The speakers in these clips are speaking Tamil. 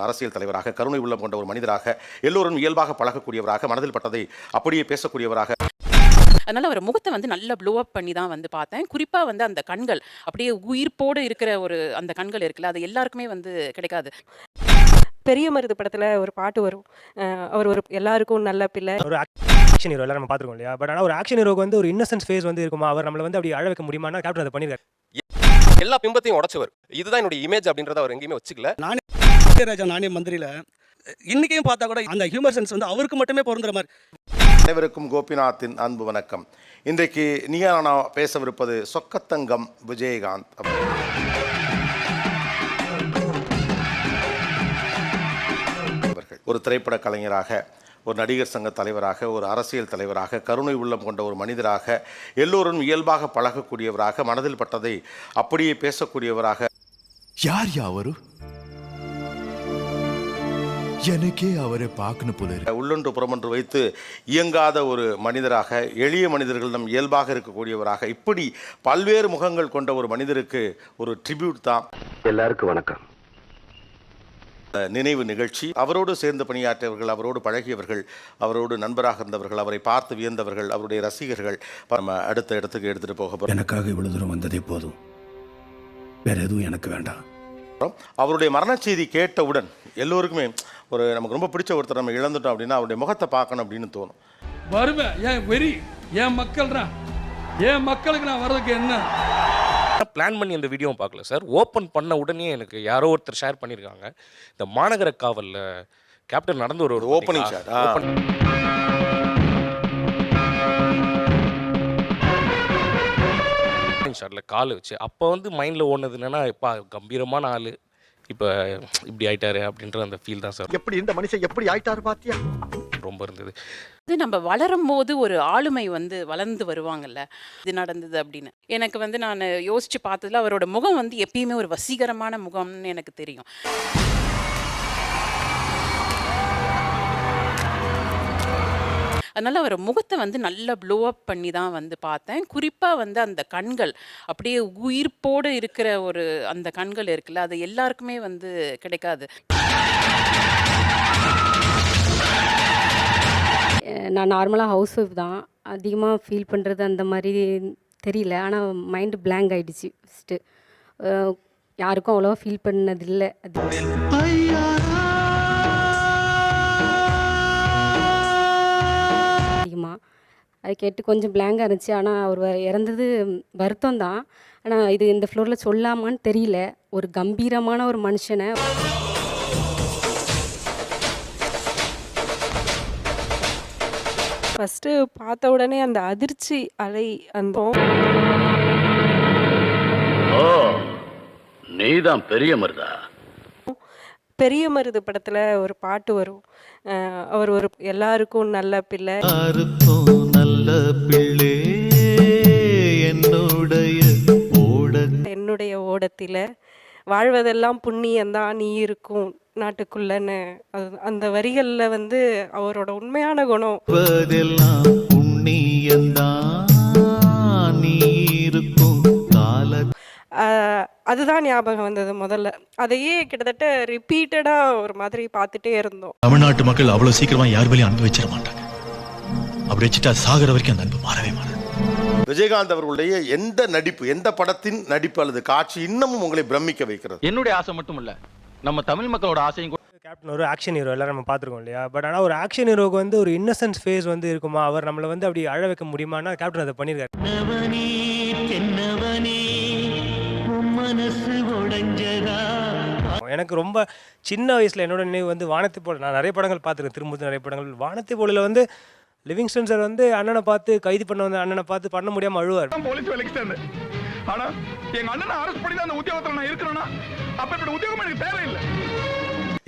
அரசியல் தலைவராக, கருணை உள்ளம் கொண்ட ஒரு மனிதராக, எல்லோரும் இயல்பாக பழகக்கூடியவராக, மனதில் பட்டதை அப்படியே பேசக்கூடியவராக. அதனால அவர் முகத்தை வந்து நல்லா ப்ளோ அப் பண்ணி தான் வந்து பார்த்தேன். குறிப்பா வந்து அந்த கண்கள் அப்படியே உயிர்ப்போடு இருக்கிற ஒரு அந்த கண்கள் இருக்குல்ல, அது எல்லாருக்குமே வந்து கிடைக்காது. பெரிய மருது படத்துல ஒரு பாட்டு வரும். அவர் ஒரு எல்லாருக்கும் நல்ல பிள்ளை. ஒரு ஆக்ஷன் ஹீரோ எல்லாரும் நம்ம பார்த்துருக்கோம் இல்லையா? பட் ஆனால் ஒரு ஆக்ஷன் ஹீரோக்கு வந்து ஒரு இன்னசென்ஸ் ஃபேஸ் வந்து இருக்குமா? அவர் நம்மளை வந்து அப்படி அழ வைக்க முடியுமான்னா கேப்டன் அதை பண்ணியிருக்காரு. எல்லா பிம்பத்தையும் உடைச்சவர். இதுதான் என்னுடைய இமேஜ் அப்படின்றத அவர் எங்கேயுமே வச்சுக்கல. நானே மந்திரியில இன்னைக்கும் பார்த்தா கூட அந்த ஹியூமர் சென்ஸ் வந்து அவருக்கு மட்டுமே பொருந்துற மாதிரி. அனைவருக்கும் கோபிநாத்தின் அன்பு வணக்கம். இன்றைக்கு நீயா பேசவிருப்பது சொக்கத்தங்கம் விஜயகாந்த். ஒரு திரைப்பட கலைஞராக, ஒரு நடிகர் சங்க தலைவராக, ஒரு அரசியல் தலைவராக, கருணை உள்ளம் கொண்ட ஒரு மனிதராக, எல்லோரும் இயல்பாக பழகக்கூடியவராக, மனதில் பட்டதை அப்படியே பேசக்கூடியவராக. யார் அவரு? எனக்கே அவரை பார்க்கணும் போல இருக்கு. உள்ளொன்று புறமொன்று வைத்து இயங்காத ஒரு மனிதராக, எளிய மனிதர்களிடம் இயல்பாக இருக்கக்கூடியவராக, இப்படி பல்வேறு முகங்கள் கொண்ட ஒரு மனிதருக்கு ஒரு ட்ரிபியூட் தான். எல்லாருக்கும் வணக்கம். நினைவு நிகழ்ச்சி. அவரோடு சேர்ந்து பணியாற்றியவர்கள், அவரோடு பழகியவர்கள், அவரோடு நண்பராக இருந்தவர்கள், அவரை பார்த்து வியந்தவர்கள், அவருடைய ரசிகர்கள் நம்ம அடுத்த இடத்துக்கு எடுத்துட்டு போக போறோம். எனக்காக இவ்வளவு தூரம் வந்ததே போதும், வேற எதுவும் எனக்கு வேண்டாம். அவருடைய மரண செய்தி கேட்டவுடன் எல்லோருக்குமே ஒரு நமக்கு ரொம்ப பிடிச்ச ஒருத்தர் நம்ம இழந்துட்டோம் அப்படின்னா அவருடைய முகத்தை பார்க்கணும் அப்படின்னு தோணும். வருவேன், ஏன் வெறி, ஏன் மக்கள்ரா, ஏன் மக்களுக்கு நான் வர்றதுக்கு என்ன பிளான் பண்ணி அந்த வீடியோவும் பார்க்கல சார். ஓப்பன் பண்ண உடனே எனக்கு யாரோ ஒருத்தர் ஷேர் பண்ணியிருக்காங்க. இந்த மாநகர காவலில் கேப்டன் நடந்து ஒரு ஓப்பனிங் ஷாட். ஷாட்டில் கால் வச்சு அப்போ வந்து மைண்டில் ஓடுனது என்னன்னா, இப்போ கம்பீரமான ஆள் இப்போ இப்படி ஆயிட்டாரு அப்படின்ற அந்த ஃபீல் தான் சார். எப்படி இந்த மனுஷன் எப்படி ஆயிட்டாரு பாத்தியா? ரொம்ப இருந்தது. இது நம்ம வளரும் போது ஒரு ஆளுமை வந்து வளர்ந்து வருவாங்கல்ல, இது நடந்தது அப்படின்னு எனக்கு வந்து நான் யோசிச்சு பார்த்ததுல அவரோட முகம் வந்து எப்பயுமே ஒரு வசீகரமான முகம்னு எனக்கு தெரியும். அதனால அவர் முகத்தை வந்து நல்லா ப்ளோ அப் பண்ணி தான் வந்து பார்த்தேன். குறிப்பா வந்து அந்த கண்கள் அப்படியே உயிர்ப்போடு இருக்கிற ஒரு அந்த கண்கள் இருக்குல்ல, அது எல்லாருக்குமே வந்து கிடைக்காது. நான் நார்மலாக ஹவுஸ் ஒய்ஃப் தான். அதிகமாக ஃபீல் பண்ணுறது அந்த மாதிரி தெரியல. ஆனால் மைண்டு பிளாங்க் ஆகிடுச்சு. ஃபஸ்ட்டு யாருக்கும் அவ்வளோவா ஃபீல் பண்ணதில்லை. அதிகமாக அது கேட்டு கொஞ்சம் பிளாங்காக இருந்துச்சு. ஆனால் அவர் இறந்தது வருத்தம் தான். ஆனால் இது இந்த ஃப்ளோரில் சொல்லாமான்னு தெரியல. ஒரு கம்பீரமான ஒரு மனுஷனை ஃபஸ்ட்டு பார்த்த உடனே அந்த அதிர்ச்சி அலை அந்த நீதான் பெரிய மருதா. பெரிய மருது படத்துல ஒரு பாட்டு வரும். அவர் ஒரு எல்லாருக்கும் நல்ல பிள்ளை, நல்ல பிள்ளை என்னுடைய ஓடத்தில வாழ்வதெல்லாம் புண்ணியந்தான் நீ இருக்கும் நாட்டுக்குள்ளன்னு. அந்த வரிகளில் வந்து அவரோட உண்மையான குணம் அதுதான் ஞாபகம் வந்தது முதல்ல. அதையே கிட்டத்தட்ட ரிப்பீட்டடா ஒரு மாதிரி பார்த்துட்டே இருந்தோம். தமிழ்நாட்டு மக்கள் அவ்வளவு சீக்கிரமா யார் வழியும் அன்பு வச்சிட மாட்டாங்க. அப்படி வச்சுட்டா சாகர வரைக்கும் அந்த அன்பு மாறவே மாறாது. விஜயகாந்த் அவர்களுடைய எந்த நடிப்பு, எந்த படத்தின் நடிப்பு அல்லது காட்சி இன்னமும் உங்களை பிரமிக்க வைக்கிறது? என்னுடைய ஆசை மட்டும் இல்ல, நம்ம தமிழ் மக்களோட ஆசையும். கேப்டன் ஒரு ஆக்ஷன் ஹீரோ எல்லாரும் நம்ம பார்த்துருக்கோம் இல்லையா? பட் ஆனால் ஒரு ஆக்ஷன் ஹீரோக்கு வந்து ஒரு இன்னசென்ஸ் ஃபேஸ் வந்து இருக்குமா? அவர் நம்மளை வந்து அப்படி அழ வைக்க முடியுமான்னா கேப்டன் அதை பண்ணியிருக்காரு. எனக்கு ரொம்ப சின்ன வயசில் என்னோட நினைவு வந்து வானத்தை போல. நான் நிறைய படங்கள் பார்த்துருக்கேன், திரும்ப நிறைய படங்கள். வானத்தை போலில் வந்து லிவிங்ஸ்டன் சார் வந்து அண்ணனை பார்த்து கைது பண்ண வந்த அண்ணனை பார்த்து பண்ண முடியாமல் அழுவார். போலீஸ் வேலைக்கு சேர்ந்தேன், ஆனா எங்க அண்ணனை அரெஸ்ட் பண்ணி தான் அந்த உத்தியோகத்தில் நான் இருக்கிறேன்னா அப்ப இப்படி உத்தியோகம் எனக்கு தேவையில்லை.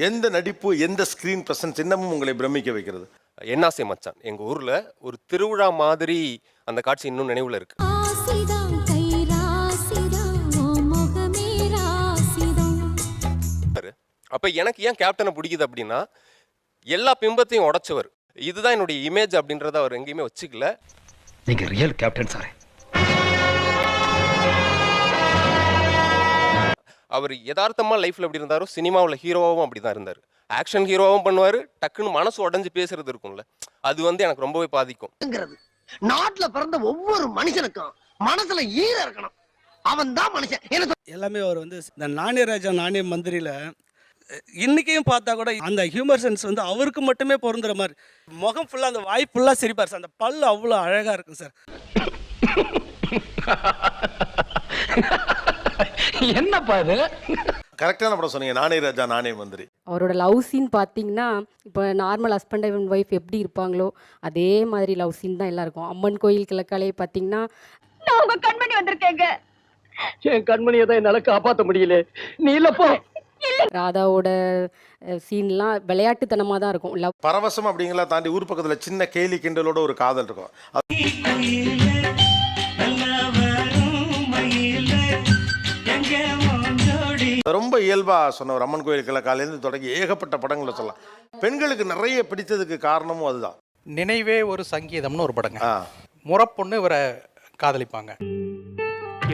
எந்த நடிப்பு, எந்த ஸ்கிரீன் பிரசன்ஸ் இன்னமும் உங்களை பிரமிக்க வைக்கிறது? என்னாசை மச்சான் எங்க ஊர்ல ஒரு திருவிழா மாதிரி அந்த காட்சி இன்னும் நினைவுல இருக்கு. அப்ப எனக்கு ஏன் கேப்டனை பிடிக்குது அப்படின்னா, எல்லா பிம்பத்தையும் உடைச்சவர். இதுதான் என்னுடைய இமேஜ் அப்படின்றத அவர் எங்கேயுமே வச்சுக்கல. நீங்க ரியல் கேப்டன் சார். அவர் யதார்த்தமாக லைஃப்பில் எப்படி இருந்தாரோ சினிமாவில் ஹீரோவாகவும் அப்படி தான் இருந்தார். ஆக்ஷன் ஹீரோவாகவும் பண்ணுவார், டக்குன்னு மனசு உடஞ்சி பேசுறது இருக்கும்ல, அது வந்து எனக்கு ரொம்பவே பாதிக்கும். நாட்டுல பிறந்த ஒவ்வொரு மனுஷனுக்கும் மனசுல ஈரம் இருக்கணும், அவன் தான் மனுஷன். எல்லாமே அவர் வந்து இந்த நானே ராஜா நானே மந்திரியில் இன்றைக்கையும் பார்த்தா கூட அந்த ஹியூமர் சென்ஸ் வந்து அவருக்கு மட்டுமே பொருந்துற மாதிரி. முகம் ஃபுல்லாக அந்த வாய் ஃபுல்லாக சிரிப்பார் சார். அந்த பல்லு அவ்வளோ அழகாக இருக்கும் சார். என்னப்பா இது? கரெக்டான படம் சொன்னீங்க, நானே ராஜா நானே மந்திரி. அவரோட லவ் சீன் பார்த்தீங்கன்னா இப்போ நார்மல் ஹஸ்பண்ட் அண்ட் ஒய்ஃப் எப்படி இருப்பாங்களோ அதே மாதிரி லவ் சீன் தான் எல்லாம் இருக்கும். அம்மன் கோயில் கிழக்காலே பார்த்தீங்கன்னா நான் உங்க கண்மணி வந்திருக்கேங்க. என் கண்மணியை தான் என்னால காப்பாற்ற முடியல, நீ இல்லப்போ. ராதாவோட சீன்லாம் விளையாட்டுத்தனமாக தான் இருக்கும். லவ் பரவசம் அப்படிங்கலாம் தாண்டி ஊர் பக்கத்தில் சின்ன கேலி கிண்டலோட ஒரு காதல் இருக்கும். ரொம்ப இயல்பா சொன்னவர். அம்மன் கோயில் கிழக்காலேருந்து தொடங்கி ஏகப்பட்ட படங்களை சொல்லலாம். பெண்களுக்கு நிறைய பிடித்ததுக்கு காரணமும் அதுதான். நினைவே ஒரு சங்கீதம்னு ஒரு படங்க. முறப்பொண்ணு இவரை காதலிப்பாங்க.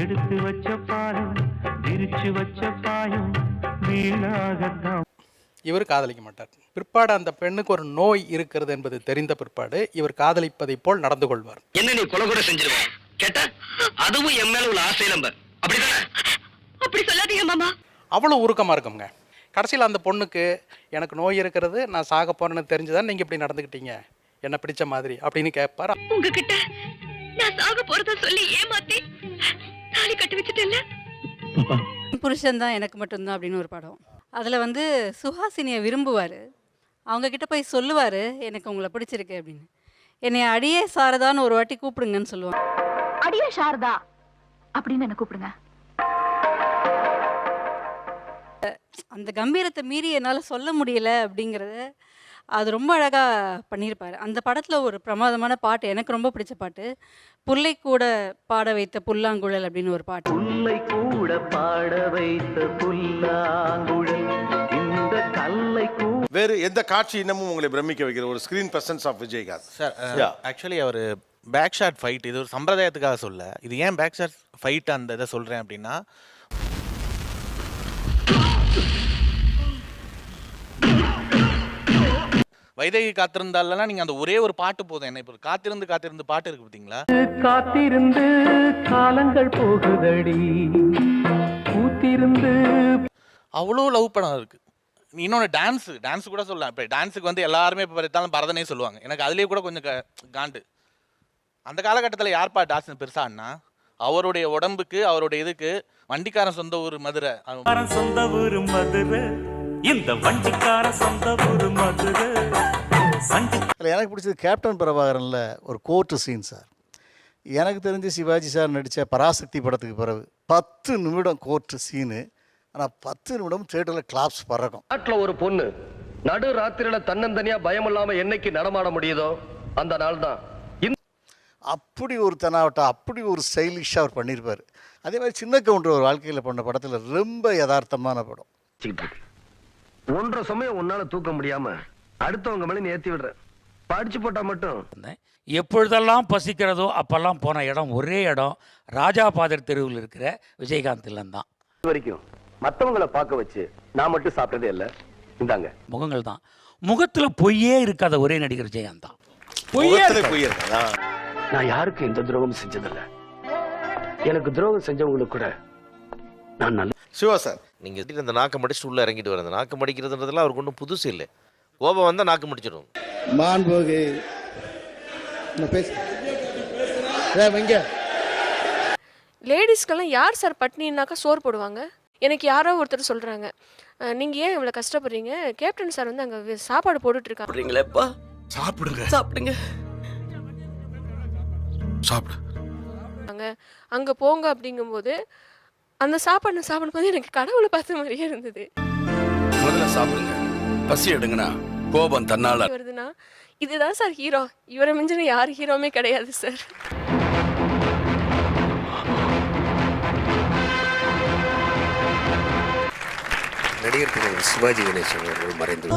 எடுத்து வச்ச பாலம் விரிச்சு வச்ச பாயம் வீணாகத்தான். இவர் காதலிக்க மாட்டார். பிற்பாடு அந்த பெண்ணுக்கு ஒரு நோய் இருக்கிறது என்பது தெரிந்த பிற்பாடு இவர் காதலிப்பதை போல் நடந்து கொள்வார். என்ன நீ கொலை கூட செஞ்சிருவேன் கேட்டா, அதுவும் என் மேல உள்ள ஆசை நம்பர். அப்படிதானே? அப்படி சொல்லாதீங்க மாமா. அவ்வளோ உருக்கமாக இருக்குங்க. கடைசியில் அந்த பொண்ணுக்கு எனக்கு நோய் இருக்கிறது, நான் சாக போறேன்னு தெரிஞ்சுதான் நீங்கள் இப்படி நடந்துக்கிட்டீங்க, என்ன பிடிச்ச மாதிரி அப்படின்னு கேட்பார். உங்ககிட்ட நான் சாக போறத சொல்லி ஏமாத்தி தாலி கட்டி வச்சுட்டேன்ல. புருஷன் தான் எனக்கு மட்டும்தான் அப்படின்னு ஒரு படம். அதில் வந்து சுஹாசினியை விரும்புவார். அவங்க கிட்ட போய் சொல்லுவார் எனக்கு உங்களை பிடிச்சிருக்கு அப்படின்னு. என்னை அடியே சாரதான்னு ஒரு வாட்டி கூப்பிடுங்கன்னு சொல்லுவாங்க. அடியே சாரதா அப்படின்னு என்ன கூப்பிடுங்க. அந்த கம்பீரத்தை மீறி என்னால் சொல்ல முடியல அப்படிங்கிறத அது ரொம்ப அழகாக பண்ணியிருப்பார். அந்த படத்தில் ஒரு பிரமாதமான பாட்டு, எனக்கு ரொம்ப பிடிச்ச பாட்டு, புல்லை கூட பாட வைத்த புல்லாங்குழல் அப்படின்னு ஒரு பாட்டு. புல்லை கூட பாட வைத்த புல்லாங்குழல் இந்த கல்லை வேறு எந்த காட்சி இன்னமும் உங்களை பிரமிக்க வைக்கிற ஒரு screen presence of Vijayakanth? Sir actually அவர் பேக் ஷாட் ஃபைட், இது ஒரு சம்பிரதாயத்துக்காக சொல்ல. இது ஏன் பேக் ஷாட் ஃபைட் அந்த இதை சொல்கிறேன் அப்படின்னா, வைதேகி காத்திருந்தாலாம் நீங்கள் அந்த ஒரே ஒரு பாட்டு போதும். என்ன இப்போ காத்திருந்து காத்திருந்து பாட்டு இருக்கு பார்த்தீங்களா? காத்திருந்து காலங்கள் போகுதடி பூத்திருந்து அவ்வளோ லவ் படம் இருக்கு. இன்னொன்று டான்ஸ் கூட சொல்லலாம். இப்போ டான்ஸுக்கு வந்து எல்லாருமே இப்போ பார்த்தாலும் பரதனே சொல்லுவாங்க. எனக்கு அதுலேயே கூட கொஞ்சம் காண்டு. அந்த காலகட்டத்தில் யார்ப்பா டான்ஸ் பெருசான்னா, அவருடைய உடம்புக்கு அவருடைய இதுக்கு வண்டிக்காரன் சொந்த ஊர் மதுரை, சொந்த ஊர் மதுரை, இந்த வண்டிக்கார சொந்த ஊர் மதுரை. எனக்கு பிடிச்சது கேப்டன் பிரபாகரனில் ஒரு கோர்ட்டு சீன் சார். எனக்கு தெரிஞ்சு சிவாஜி சார் நடித்த பராசக்தி படத்துக்கு பிறகு 10 நிமிடம் கோர்ட்டு சீனு. ஆனால் 10 நிமிடம் தியேட்டரில் கிளாப்ஸ் பறக்கும். நாட்டில் ஒரு பொண்ணு நடு ராத்திரியில் தன்னந்தனியாக பயம் இல்லாமல் என்னைக்கு நடமாட முடியுதோ அந்த நாள் தான். அப்படி ஒரு தெனாவட்டம், அப்படி ஒரு ஸ்டைலிஷாக அவர் பண்ணியிருப்பார். அதே மாதிரி சின்ன கவுண்டர் ஒரு வாழ்க்கையில் பண்ண படத்தில் ரொம்ப யதார்த்தமான படம். 1.5 சமயம் உன்னால தூக்க முடியாம அடுத்தவங்க மேலே ஏற்றி விடுற, படிச்சு போட்டா மட்டும். எப்பொழுதெல்லாம் பசிக்கிறதோ அப்பெல்லாம் போன இடம், ஒரே இடம் ராஜா பாதர் தெருவில் இருக்கிற விஜயகாந்த் இல்லந்தான். இது வரைக்கும் மற்றவங்களை பார்க்க வச்சு நான் மட்டும் சாப்பிட்டதே இல்லை. இந்தாங்க முகங்கள் தான். முகத்தில் பொய்யே இருக்காத ஒரே நடிகர் விஜயகாந்த் தான். பொய்யே நான் யாருக்கும் எந்த துரோகமும் செஞ்சதில்லை. எனக்கு துரோகம் செஞ்சவங்களுக்கு கூட நான் நல்ல. சிவா சார், நீங்கள் இந்த நாக்கு மடிச்சுட்டு உள்ளே இறங்கிட்டு வர, நாக்கு மடிக்கிறதுன்றதுலாம் அவருக்கு ஒன்றும் புதுசு இல்லை. கோபம் வந்தால் நாக்கு முடிச்சிடும். லேடிஸ்க்கெல்லாம் யார் சார் பட்னின்னாக்கா சோறு போடுவாங்க? எனக்கு யாரோ ஒருத்தர் சொல்கிறாங்க, நீங்கள் ஏன் இவ்வளோ கஷ்டப்படுறீங்க, கேப்டன் சார் வந்து அங்கே சாப்பாடு போட்டுட்டு இருக்காங்க. சாப்பிடுங்க சாப்பிடுங்க சாப்பிடு அங்கே போங்க அப்படிங்கும்போது அந்த சாப்பாடு சாப்பிடும்போது எனக்கு கடவுளை பார்த்த மாதிரியே இருந்தது. முதல்ல சாப்பிடுங்க, பசி எடுங்கண்ணா, கோபம் தன்னால வருதுன்னா இதுதான் சார் ஹீரோ. இவரை மிஞ்சின யார் ஹீரோமே கிடையாது சார். நடிகர் சிவாஜி கணேசன் அவர்கள் மறைந்து